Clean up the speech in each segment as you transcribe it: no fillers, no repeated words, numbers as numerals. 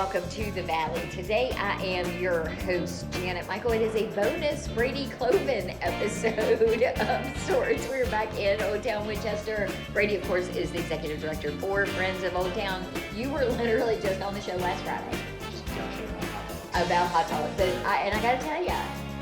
welcome to the Valley. Today I am your host, Janet Michael. It is a bonus Brady Cloven episode of sorts. We're back in Old Town Winchester. Brady, of course, is the executive director for Friends of Old Town. You were literally just on the show last Friday about hot dogs. And I got to tell you,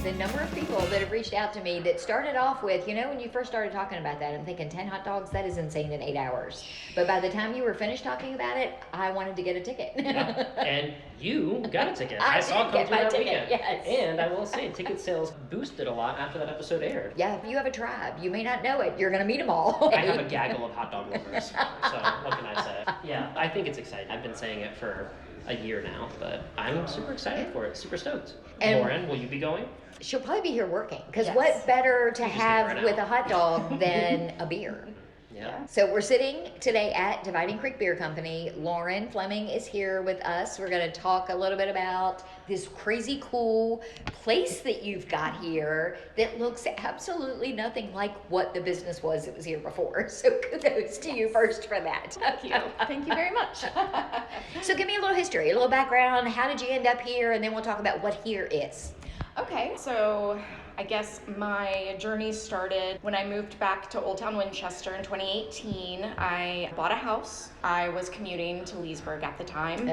the number of people that have reached out to me that started off with, when you first started talking about that, I'm thinking 10 hot dogs, that is insane in 8 hours. But by the time you were finished talking about it, I wanted to get a ticket. Yeah. And you got a ticket. I saw it come through that weekend. Yes. And I will say, ticket sales boosted a lot after that episode aired. Yeah, if you have a tribe, you may not know it. You're going to meet them all. I have a gaggle of hot dog lovers. So what can I say? Yeah, I think it's exciting. I've been saying it for a year now, but I'm super excited for it. Super stoked. And Lauren, will you be going? She'll probably be here working, because Yes. what better to You just have need to run with out. a hot dog than a beer? Yeah. So we're sitting today at Dividing Creek Beer Company. Lauren Fleming is here with us. We're going to talk a little bit about this crazy cool place that you've got here that looks absolutely nothing like what the business was that was here before. So kudos to you first for that. Thank you. Thank you very much. So give me a little history, a little background. How did you end up here? And then we'll talk about what here is. Okay, so I guess my journey started when I moved back to Old Town Winchester in 2018. I bought a house. I was commuting to Leesburg at the time.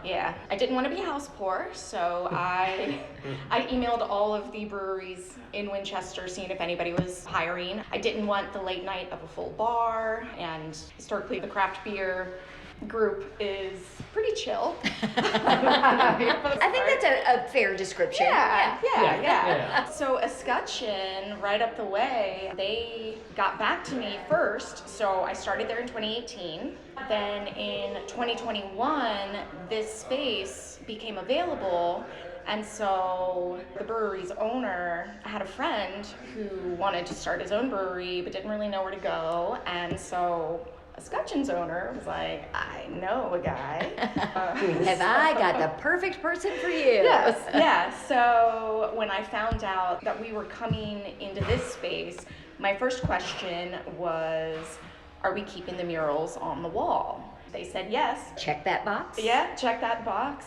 Yeah, I didn't want to be house poor, so I emailed all of the breweries in Winchester seeing if anybody was hiring. I didn't want the late night of a full bar, and historically the craft beer group is pretty chill. I think that's a fair description. Yeah. So Escutcheon, right up the way, they got back to me first. So I started there in 2018. Then in 2021, this space became available. And so the brewery's owner had a friend who wanted to start his own brewery, but didn't really know where to go. And so Escutcheon's owner was like, I know a guy. Have I got the perfect person for you? Yes, yeah. So when I found out that we were coming into this space, my first question was, are we keeping the murals on the wall? They said yes. Check that box. Yeah, check that box.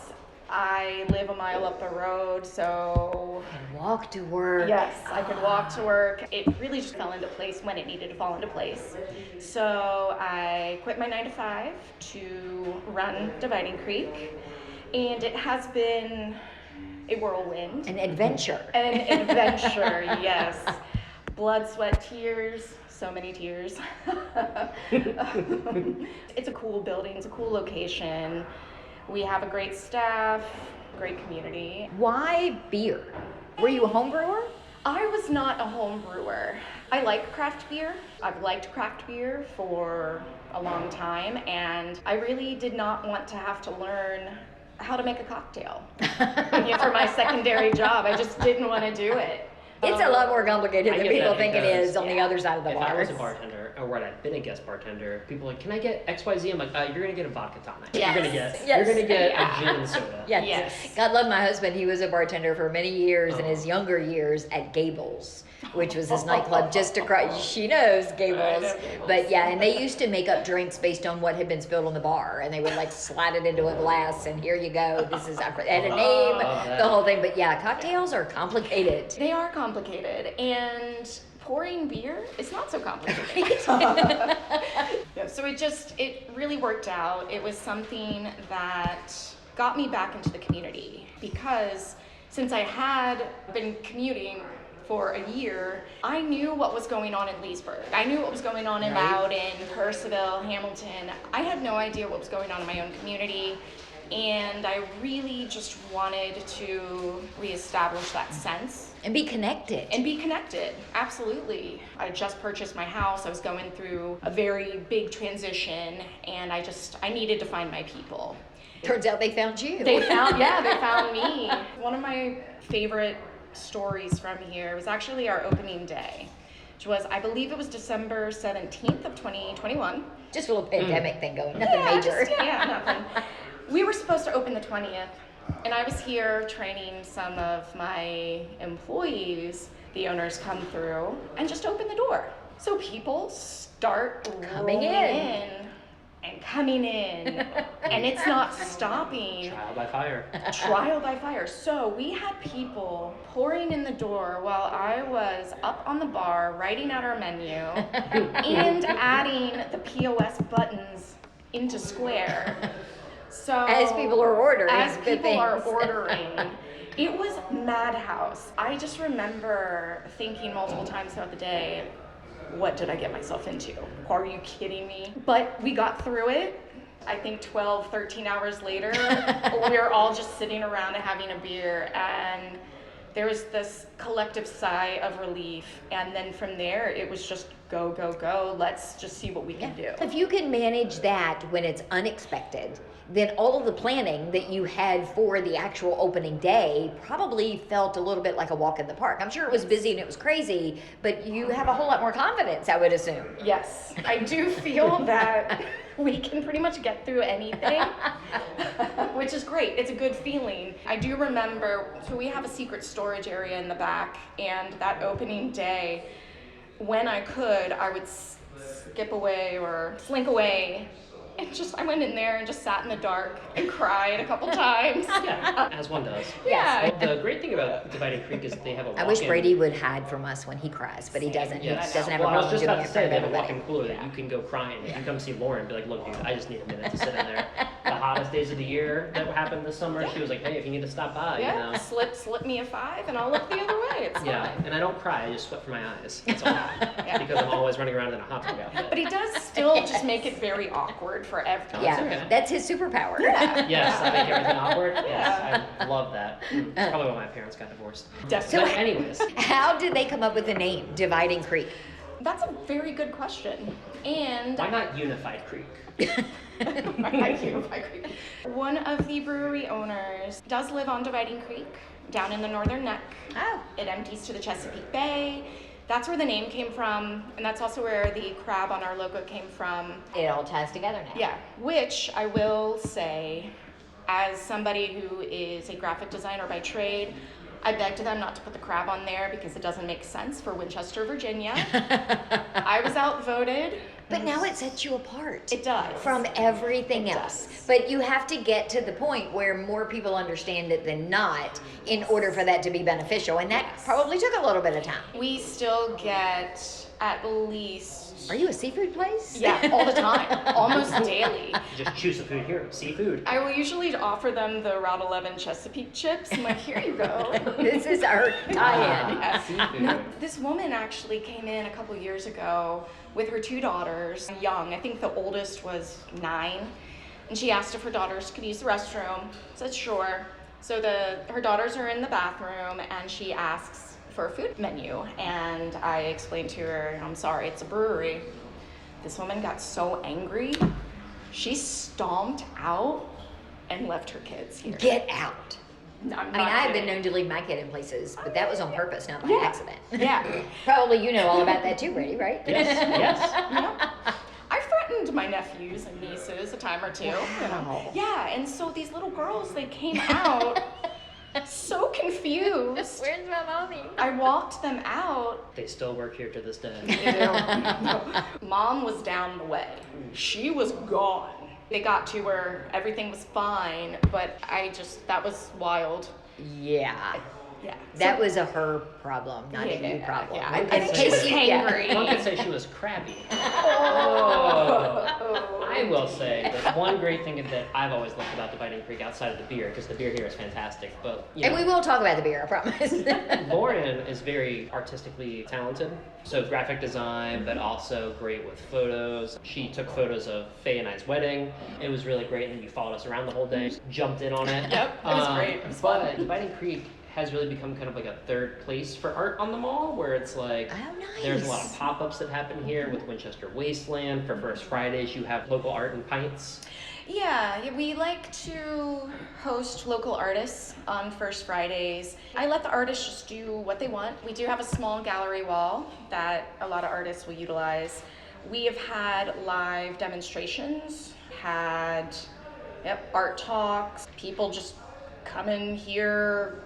I live a mile up the road, so... And walk to work. Yes, I could walk to work. It really just fell into place when it needed to fall into place. So I quit my 9-to-5 to run Dividing Creek, and it has been a whirlwind. An adventure. An adventure, yes. Blood, sweat, tears. So many tears. It's a cool building. It's a cool location. We have a great staff, great community. Why beer? Were you a home brewer? I was not a home brewer. I like craft beer. I've liked craft beer for a long time, and I really did not want to have to learn how to make a cocktail for my secondary job. I just didn't want to do it. It's a lot more complicated than people think it is on the other side of the bar. If I was a bartender, or what I've been a guest bartender, people are like, can I get XYZ? I'm like, you're gonna get a vodka tonic. Yes. You're gonna get a gin and soda. Yes. God love my husband. He was a bartender for many years in his younger years at Gables, which was his nightclub just across. She knows Gables. But yeah, and they used to make up drinks based on what had been spilled on the bar, and they would like slide it into a glass, and here you go. This is and a name, the whole thing. But yeah, cocktails are complicated. They are complicated, and pouring beer is not so complicated. So it really worked out. It was something that got me back into the community, because since I had been commuting for a year, I knew what was going on in Leesburg. I knew what was going on in Loudon, Percival, Hamilton. I had no idea what was going on in my own community, and I really just wanted to reestablish that sense. And be connected. Absolutely. I just purchased my house. I was going through a very big transition, and I needed to find my people. Turns out they found you. They found me. One of my favorite stories from here was actually our opening day, which was, I believe it was December 17th of 2021. Just a little pandemic thing going, nothing major. Nothing. We were supposed to open the 20th, and I was here training some of my employees. The owners come through and just open the door. So people start coming in. and coming in, and it's not stopping. Trial by fire. Trial by fire. So we had people pouring in the door while I was up on the bar writing out our menu and adding the POS buttons into Square. So As people are ordering. As the people are things. ordering. It was madhouse. I just remember thinking multiple times throughout the day, what did I get myself into? Are you kidding me? But we got through it. I think 12, 13 hours later, we were all just sitting around and having a beer, and there was this collective sigh of relief. And then from there, it was just go, go, go. Let's just see what we can do. If you can manage that when it's unexpected, then all of the planning that you had for the actual opening day probably felt a little bit like a walk in the park. I'm sure it was busy and it was crazy, but you have a whole lot more confidence, I would assume. Yes, I do feel that we can pretty much get through anything, which is great. It's a good feeling. I do remember, so we have a secret storage area in the back, and that opening day, when I could, I would skip away or slink away. And I went in there and just sat in the dark and cried a couple times. Yeah, as one does. Yeah. Well, the great thing about Dividing Creek is they have a walk-in. I wish Brady would hide from us when he cries, but he doesn't. Yes. He doesn't have a Well, I was problem just doing about it to in say, front they of have a everybody. walk-in cooler that you can go crying. You can come see Lauren and be like, look, dude, I just need a minute to sit in there. The hottest days of the year that happened this summer, she was like, hey, if you need to stop by, Yeah, you know. slip me a 5 and I'll look the other way. It's Yeah, fine. and I don't cry, I just sweat from my eyes. That's all. Because I'm always running around in a hot dog outfit. But he does still just make it very awkward for everyone. Yeah, okay. that's his superpower. Yeah. Yes, I make everything awkward. Yes, I love that. That's probably why my parents got divorced. Definitely. But anyways, How did they come up with the name Dividing Creek? That's a very good question. And why not Unified Creek? one of the brewery owners does live on Dividing Creek down in the northern neck. Oh. It empties to the Chesapeake Bay. That's where the name came from, and that's also where the crab on our logo came from. It all ties together now. Yeah, which I will say, as somebody who is a graphic designer by trade, I begged them not to put the crab on there because it doesn't make sense for Winchester, Virginia. I was outvoted. But now it sets you apart. It does. From everything It else. does. But you have to get to the point where more people understand it than not in order for that to be beneficial. And that Yes. probably took a little bit of time. We still get at least, Are you a seafood place? yeah, all the time, almost daily. Just choose the food here, seafood. I will usually offer them the Route 11 Chesapeake chips. I'm like, here you go. This is our tie-in. Yes. Seafood. No, this woman actually came in a couple years ago with her 2 daughters, young. I think the oldest was 9. And she asked if her daughters could use the restroom. I said, sure. So her daughters are in the bathroom, and she asks for a food menu. And I explained to her, I'm sorry, it's a brewery. This woman got so angry, she stomped out and left her kids here. Get out. No, I'm I mean, not I've been kidding. known to leave my kid in places, but that was on purpose, not by Yeah. accident. Yeah. Probably you know all about that too, Brady, right? Yes. I threatened my nephews and nieces a time or two. Wow. Yeah, and so these little girls, they came out so confused. Where's my mommy? I walked them out. They still work here to this day. Mom was down the way. She was gone. They got to her, everything was fine, but that was wild. Yeah. Yeah. That was a her problem, not a you Yeah, problem. yeah. In I think she was case you- hangry. One could say she was crabby. Oh. I will say that one great thing that I've always loved about Dividing Creek outside of the beer, because the beer here is fantastic, but you And know, we will talk about the beer, I promise. Lauren is very artistically talented, so graphic design, but also great with photos. She took photos of Faye and I's wedding. It was really great, and you followed us around the whole day, jumped in on it. Yep, it was great. It was but fun. Dividing Creek has really become kind of like a third place for art on the mall, where it's like Oh, nice. there's a lot of pop-ups that happen here with Winchester Wasteland. For First Fridays, you have local art and pints. Yeah, we like to host local artists on First Fridays. I let the artists just do what they want. We do have a small gallery wall that a lot of artists will utilize. We have had live demonstrations, art talks, people just come in here,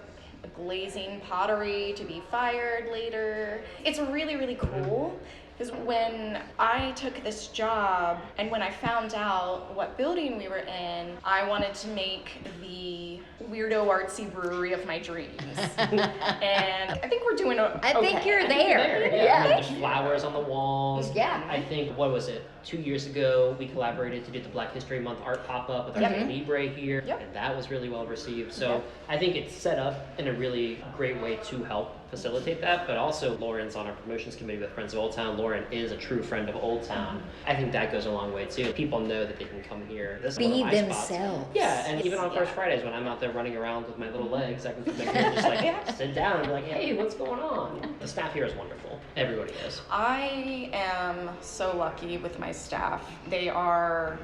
glazing pottery to be fired later. It's really, really cool. Because when I took this job and when I found out what building we were in, I wanted to make the weirdo artsy brewery of my dreams. And I think we're doing okay. I think you're there. Yeah. There's flowers on the walls. Yeah. I think, what was it, 2 years ago, we collaborated to do the Black History Month art pop-up with our Libre here, and that was really well received. So I think it's set up in a really great way to help facilitate that, but also Lauren's on our promotions committee with Friends of Old Town. Lauren is a true friend of Old Town. I think that goes a long way too. People know that they can come here. This is one of my themselves. spots. Yeah, and even on First Fridays when I'm out there running around with my little legs, I can come in here and just like sit down and be like, hey, what's going on? The staff here is wonderful. Everybody is. I am so lucky with my staff. They are,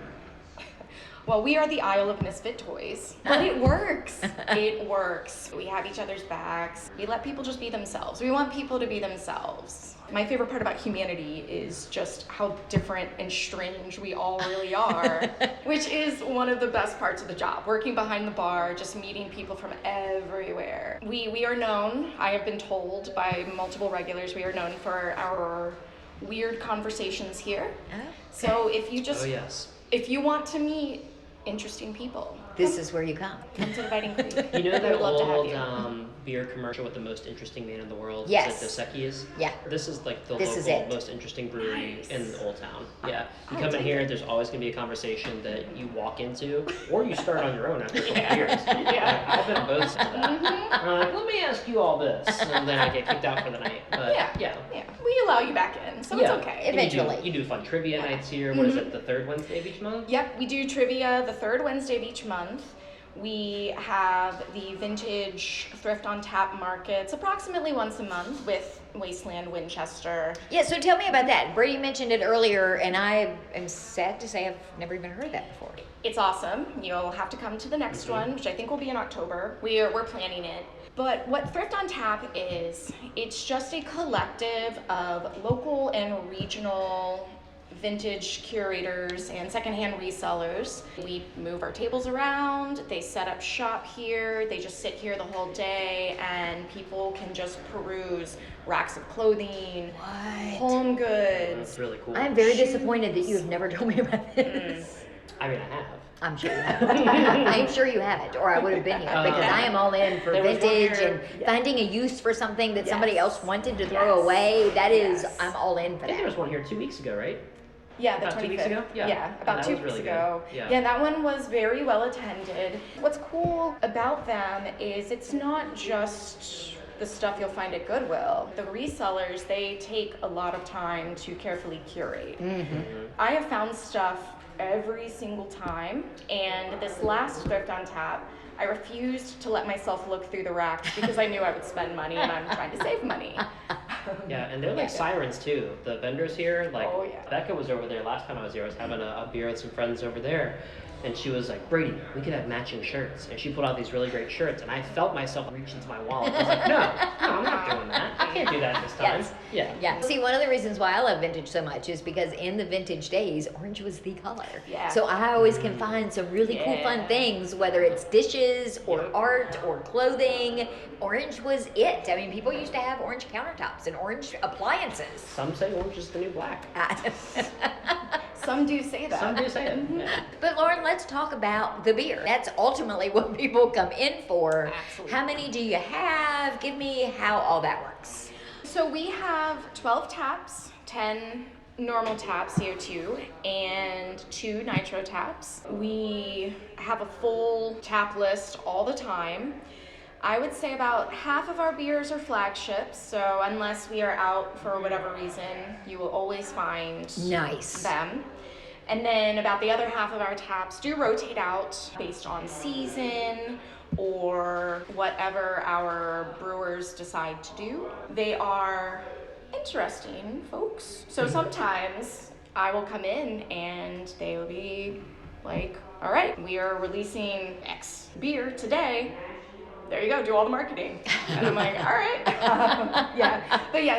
well, we are the Isle of Misfit Toys, but it works. It works. We have each other's backs. We let people just be themselves. We want people to be themselves. My favorite part about humanity is just how different and strange we all really are, which is one of the best parts of the job. Working behind the bar, just meeting people from everywhere. We are known, I have been told by multiple regulars, we are known for our weird conversations here. So if you just, if you want to meet interesting people, this is where you come to the Fighting Creek. You know that We'd love to have old beer commercial with the most interesting man in the world? Yes. Is it Dos Equis? Yeah. This is like the This local most interesting brewery in Old Town. Yeah. You come in here, there's always going to be a conversation that you walk into, or you start on your own after a couple beers. Like, I've been both sides of that. I'm like, let me ask you all this, and then I get kicked out for the night. But yeah. We allow you back in, so it's okay. And Eventually. You do fun trivia nights here. What is it, the third Wednesday of each month? Yep, we do trivia the third Wednesday of each month. We have the vintage thrift on tap markets approximately once a month with Wasteland Winchester. Yeah, so tell me about that. Brady mentioned it earlier, and I am sad to say I've never even heard that before. It's awesome. You'll have to come to the next one, which I think will be in October. We're planning it. But what Thrift on Tap is, it's just a collective of local and regional vintage curators and secondhand resellers. We move our tables around, they set up shop here, they just sit here the whole day, and people can just peruse racks of clothing, home goods. That's really cool. I'm very disappointed that you have never told me about this. I mean, I have. I'm sure you haven't. I'm sure you haven't, or I would have been here, because I am all in for vintage and finding a use for something that somebody else wanted to throw away. That is, I'm all in for I think there that. was one here 2 weeks ago, right? Yeah, the about 25th. 2 weeks ago? Yeah, about 2 weeks ago. Yeah, that one was very well attended. What's cool about them is it's not just the stuff you'll find at Goodwill. The resellers, they take a lot of time to carefully curate. I have found stuff every single time, and this last Thrift on Tap, I refused to let myself look through the racks because I knew I would spend money, and I'm trying to save money. Yeah, and they're like sirens too. The vendors here, like Becca was over there last time I was here. I was having a beer with some friends over there, and she was like, Brady, we could have matching shirts. And she pulled out these really great shirts, and I felt myself reach into my wallet. I was like, no, I'm not doing that. I can't do that this time. Yeah. See, one of the reasons why I love vintage so much is because in the vintage days, orange was the color. Yeah. So I always can find some really cool, fun things, whether it's dishes or art or clothing. Orange was it. I mean, people used to have orange countertops and orange appliances. Some say orange is the new black. Some do say that. Some do say it. Yeah. But Lauren, let's talk about the beer. That's ultimately what people come in for. Absolutely. How many do you have? Give me how all that works. So we have 12 taps, 10 normal taps here too, and 2 nitro taps. We have a full tap list all the time. I would say about half of our beers are flagships, so unless we are out for whatever reason, you will always find them. And then about the other half of our taps do rotate out based on season or whatever our brewers decide to do. They are interesting folks. So sometimes I will come in and they will be like, all right, we are releasing X beer today. There you go, do all the marketing. And I'm like, all right.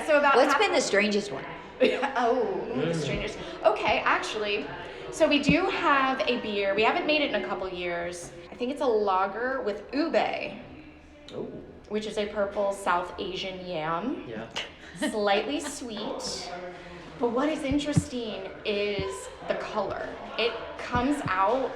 So about What's been the strangest one? The strangest. Okay, actually, so we do have a beer. We haven't made it in a couple years. I think it's a lager with ube, which is a purple South Asian yam. Yeah. Slightly sweet. But what is interesting is the color. It comes out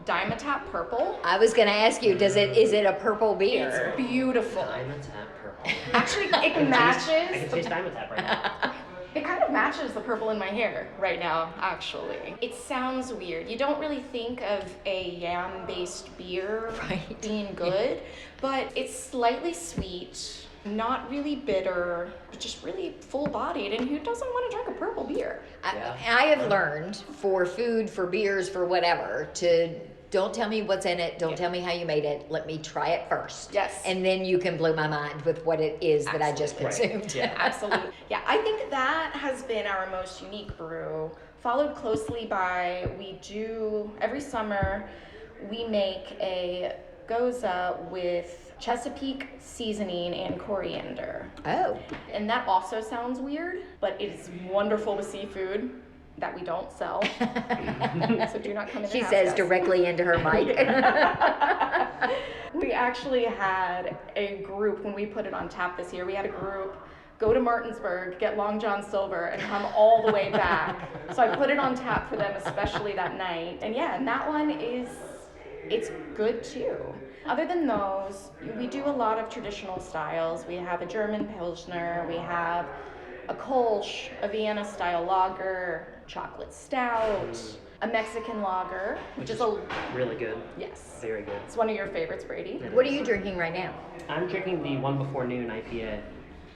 Dimetap purple. I was going to ask you, is it a purple beer? It's beautiful. Dimetap purple. Actually, it I can matches. taste Dimetap right now. It kind of matches the purple in my hair right now, actually. It sounds weird. You don't really think of a yam-based beer being good, but it's slightly sweet, not really bitter, but just really full-bodied. And who doesn't want to drink a purple beer? I have learned for food, for beers, for whatever, to don't tell me what's in it. Don't tell me how you made it. Let me try it first. Yes. And then you can blow my mind with what it is that I just consumed. Right. Yeah. Absolutely. Yeah, I think that has been our most unique brew, followed closely by, every summer, we make a gose with Chesapeake seasoning and coriander. Oh. And that also sounds weird, but it is wonderful with seafood that we don't sell. So do not come in. She says directly into her mic. We actually had a group, when we put it on tap this year, we had a group go to Martinsburg, get Long John Silver, and come all the way back. So I put it on tap for them, especially that night. And that one it's good too. Other than those, we do a lot of traditional styles. We have a German Pilsner, we have a Kolsch, a Vienna style lager, chocolate stout, a Mexican lager, which is really good. Yes. Very good. It's one of your favorites, Brady. What are you drinking right now? I'm drinking the One Before Noon IPA,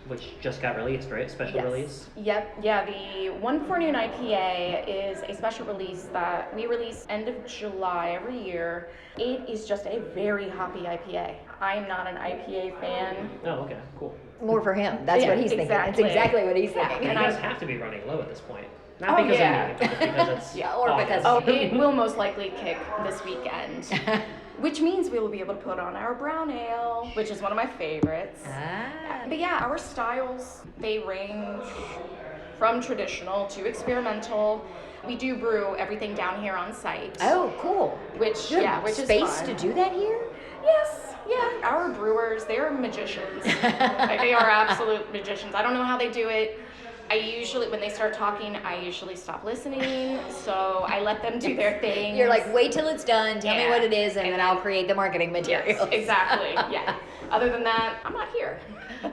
which just got released, right? Special release? Yep. Yeah, the One Before Noon IPA is a special release that we release end of July every year. It is just a very hoppy IPA. I'm not an IPA fan. Oh, okay, cool. More for him. That's what he's thinking. That's exactly what he's thinking. And you guys have to be running low at this point. Not because of me, but because it's it will most likely kick this weekend. Which means we will be able to put on our brown ale, which is one of my favorites. But our styles, they range from traditional to experimental. We do brew everything down here on site. Oh, cool. Which is space to do that here? Yes. Yeah, our brewers, they're magicians. Like, they are absolute magicians. I don't know how they do it. When they start talking, I usually stop listening, so I let them do their thing. You're like, wait till it's done, tell me what it is, and then I'll create the marketing materials. Yes, exactly, yeah. Other than that, I'm not here.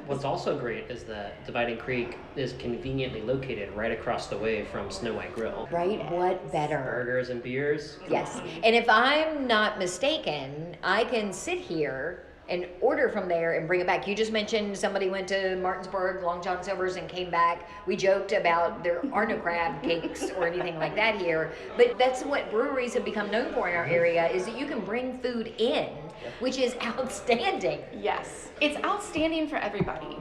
What's also great is that Dividing Creek is conveniently located right across the way from Snow White Grill. Right, what better? Burgers and beers. Yes, and if I'm not mistaken, I can sit here and order from there and bring it back. You just mentioned somebody went to Martinsburg, Long John Silver's, and came back. We joked about there are no crab cakes or anything like that here, but that's what breweries have become known for in our area, is that you can bring food in, which is outstanding. Yes, it's outstanding for everybody.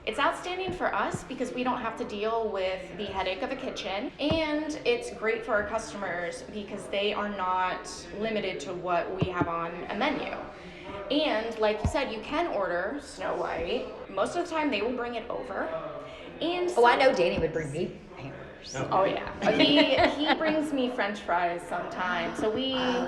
It's outstanding for us because we don't have to deal with the headache of a kitchen, and it's great for our customers because they are not limited to what we have on a menu. And like you said, you can order Snow White. Most of the time they will bring it over. And I know Danny would bring me hamburgers. Oh yeah. He brings me French fries sometimes. So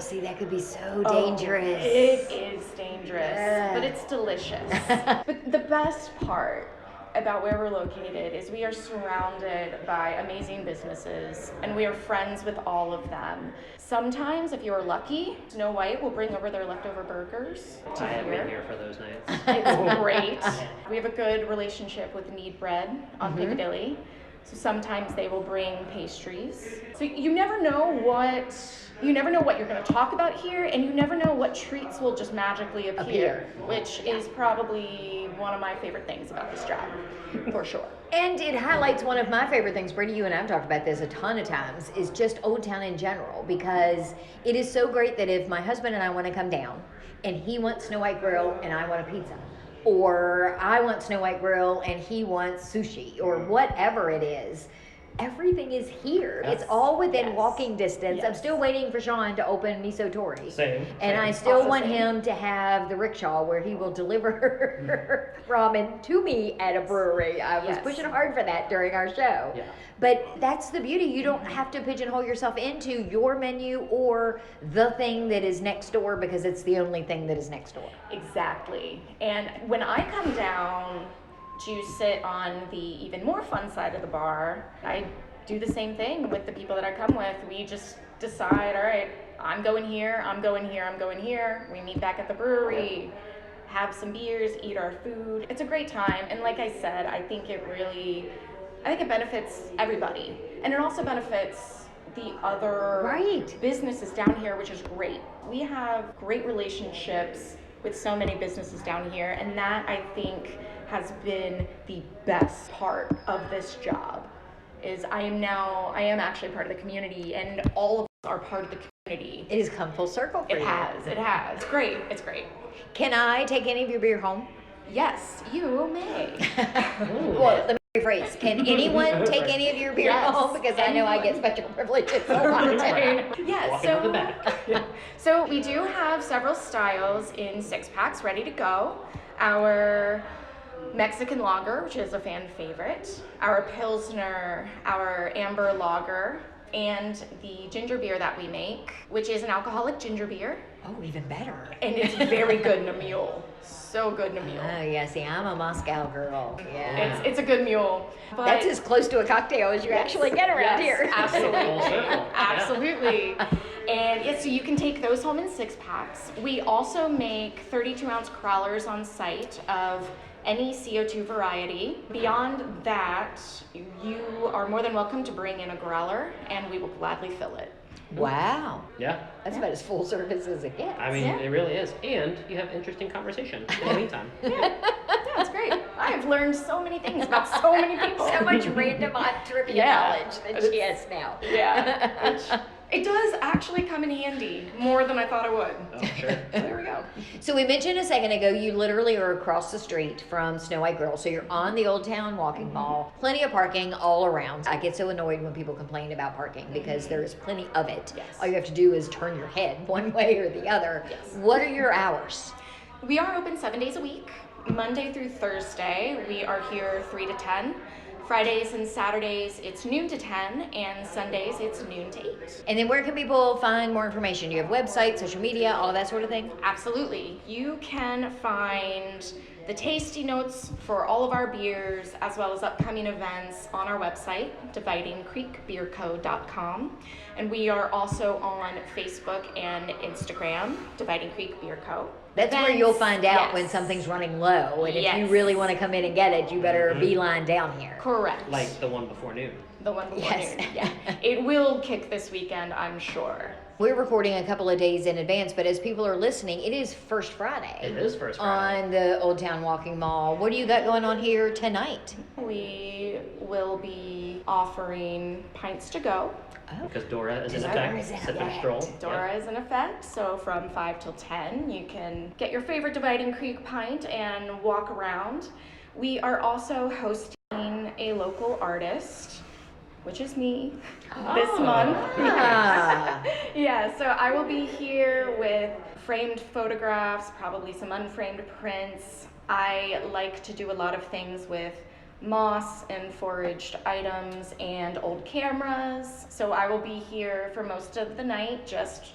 see, that could be so dangerous. It is dangerous, but it's delicious. But the best part about where we're located is we are surrounded by amazing businesses, and we are friends with all of them. Sometimes, if you're lucky, Snow White will bring over their leftover burgers to I have been here for those nights. It's great. We have a good relationship with Need Bread on Piccadilly, so sometimes they will bring pastries. So you never know what you're going to talk about here, and you never know what treats will just magically appear. Which is probably one of my favorite things about this job, for sure. And it highlights one of my favorite things, Brady, you and I have talked about this a ton of times, is just Old Town in general, because it is so great that if my husband and I want to come down, and he wants Snow White Grill and I want a pizza, or I want Snow White Grill and he wants sushi, or whatever it is, everything is here. It's all within walking distance. I'm still waiting for Sean to open Miso Tori. Same. And I still want him to have the rickshaw where he will deliver ramen to me at a brewery. I was pushing hard for that during our show. Yeah. But that's the beauty. You don't have to pigeonhole yourself into your menu or the thing that is next door because it's the only thing that is next door. Exactly. And when I come down to sit on the even more fun side of the bar, I do the same thing with the people that I come with. We just decide, all right, I'm going here, I'm going here, I'm going here. We meet back at the brewery, have some beers, eat our food. It's a great time. And like I said, I think it benefits everybody. And it also benefits the other businesses down here, which is great. We have great relationships with so many businesses down here, and that I think has been the best part of this job. Is I am actually part of the community, and all of us are part of the community. It has come full circle for you. It has. It's great. Can I take any of your beer home? Yes, you may. Well, let me rephrase. Can anyone take any of your beer home? Because I know I get special privileges a lot of time. So we do have several styles in 6-packs ready to go. Our Mexican lager, which is a fan favorite, our Pilsner, our Amber lager, and the ginger beer that we make, which is an alcoholic ginger beer. Oh, even better. And it's very good in a mule. So good in a mule. Oh, yeah. See, I'm a Moscow girl. Yeah. It's a good mule. But that's as close to a cocktail as you actually get around here. Absolutely. And so you can take those home in 6-packs. We also make 32-ounce crawlers on site of any CO2 variety. Beyond that, you are more than welcome to bring in a growler, and we will gladly fill it. Wow. Yeah. That's about as full service as it gets. I mean, it really is. And you have interesting conversation in the meantime. Yeah, it's great. I have learned so many things about so many people. So much random trivia knowledge that she has now. Yeah. It does actually come in handy more than I thought it would. Oh, sure. So there we go. So we mentioned a second ago, you literally are across the street from Snow White Grill. So you're on the Old Town Walking Mall. Plenty of parking all around. I get so annoyed when people complain about parking because there's plenty of it. Yes. All you have to do is turn your head one way or the other. Yes. What are your hours? We are open 7 days a week. Monday through Thursday, we are here 3 to 10. Fridays and Saturdays, it's noon to 10, and Sundays, it's noon to 8. And then where can people find more information? Do you have website, social media, all of that sort of thing? Absolutely. You can find the tasty notes for all of our beers, as well as upcoming events on our website, dividingcreekbeerco.com. And we are also on Facebook and Instagram, Dividing Creek Beer Co. That's where you'll find out when something's running low. And if you really want to come in and get it, you better beeline down here. Correct. Like the one before noon. The one before noon. Yeah. It will kick this weekend, I'm sure. We're recording a couple of days in advance, but as people are listening, it is First Friday. It is First Friday. On the Old Town Walking Mall. What do you got going on here tonight? We will be offering pints to go. Because DORA is in effect. Sip and Stroll. DORA is in effect, so from 5 till 10, you can get your favorite Dividing Creek pint and walk around. We are also hosting a local artist, which is me, this month. Yeah, so I will be here with framed photographs, probably some unframed prints. I like to do a lot of things with moss and foraged items and old cameras. So I will be here for most of the night, just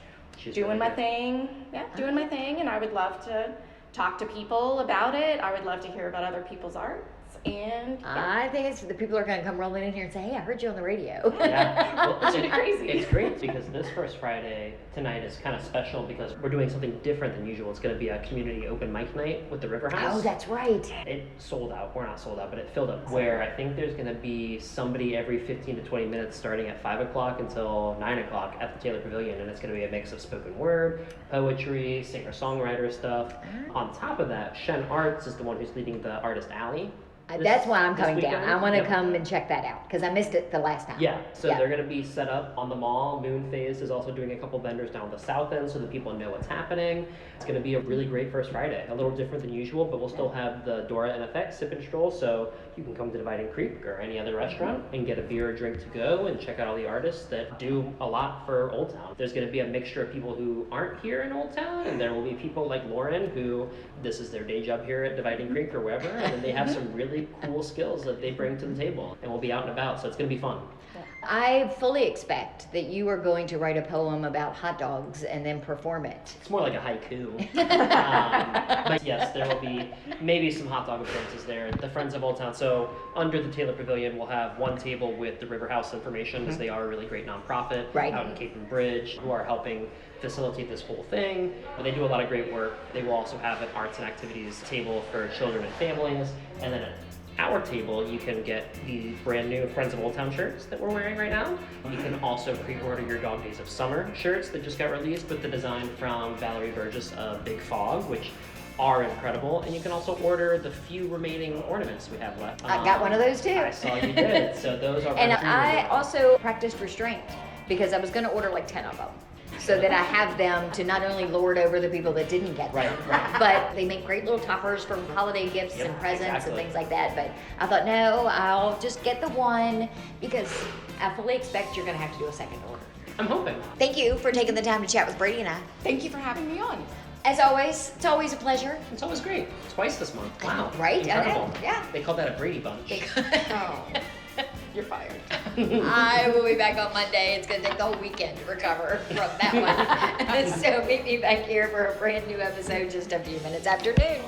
doing my thing. Yeah, doing my thing, and I would love to talk to people about it. I would love to hear about other people's arts. And I think it's the people are going to come rolling in here and say, hey, I heard you on the radio. Yeah. Well, it's crazy. It's great because this First Friday tonight is kind of special because we're doing something different than usual. It's going to be a community open mic night with the River House. Oh, that's right. It sold out. We're not sold out, but it filled up. Where I think there's going to be somebody every 15 to 20 minutes starting at 5 o'clock until 9 o'clock at the Taylor Pavilion. And it's going to be a mix of spoken word, poetry, singer-songwriter stuff. On top of that, Shen Arts is the one who's leading the Artist Alley. That's why I'm coming down. I want to come and check that out because I missed it the last time. Yeah, so they're going to be set up on the mall. Moonface is also doing a couple vendors down the south end so that people know what's happening. It's going to be a really great First Friday. A little different than usual, but we'll still have the DORA in effect, Sip and Stroll, so you can come to Dividing Creek or any other restaurant and get a beer or drink to go and check out all the artists that do a lot for Old Town. There's going to be a mixture of people who aren't here in Old Town, and there will be people like Lauren who this is their day job here at Dividing Creek or wherever, and then they have some really cool skills that they bring to the table, and we'll be out and about, so it's going to be fun. I fully expect that you are going to write a poem about hot dogs and then perform it. It's more like a haiku. But yes, there will be maybe some hot dog appearances there. The Friends of Old Town. So under the Taylor Pavilion, we'll have one table with the River House information, because they are a really great nonprofit out in Cape and Bridge who are helping facilitate this whole thing. But they do a lot of great work. They will also have an arts and activities table for children and families, and then at our table, you can get the brand new Friends of Old Town shirts that we're wearing right now. You can also pre-order your Dog Days of Summer shirts that just got released with the design from Valerie Burgess of Big Fog, which are incredible. And you can also order the few remaining ornaments we have left. I got one of those too. I saw you did. So those are. And I also practiced restraint because I was going to order like 10 of them, so that I have them to not only lord over the people that didn't get them, but they make great little toppers for holiday gifts and presents and things like that. But I thought, no, I'll just get the one, because I fully expect you're going to have to do a second order. I'm hoping. Thank you for taking the time to chat with Brady and I. Thank you for having me on. As always, it's always a pleasure. It's always great. Twice this month. Wow. Right? Incredible. I know. Yeah. They call that a Brady bunch. Oh, you're fired. I will be back on Monday. It's going to take the whole weekend to recover from that one. So meet me back here for a brand new episode just a few minutes after noon.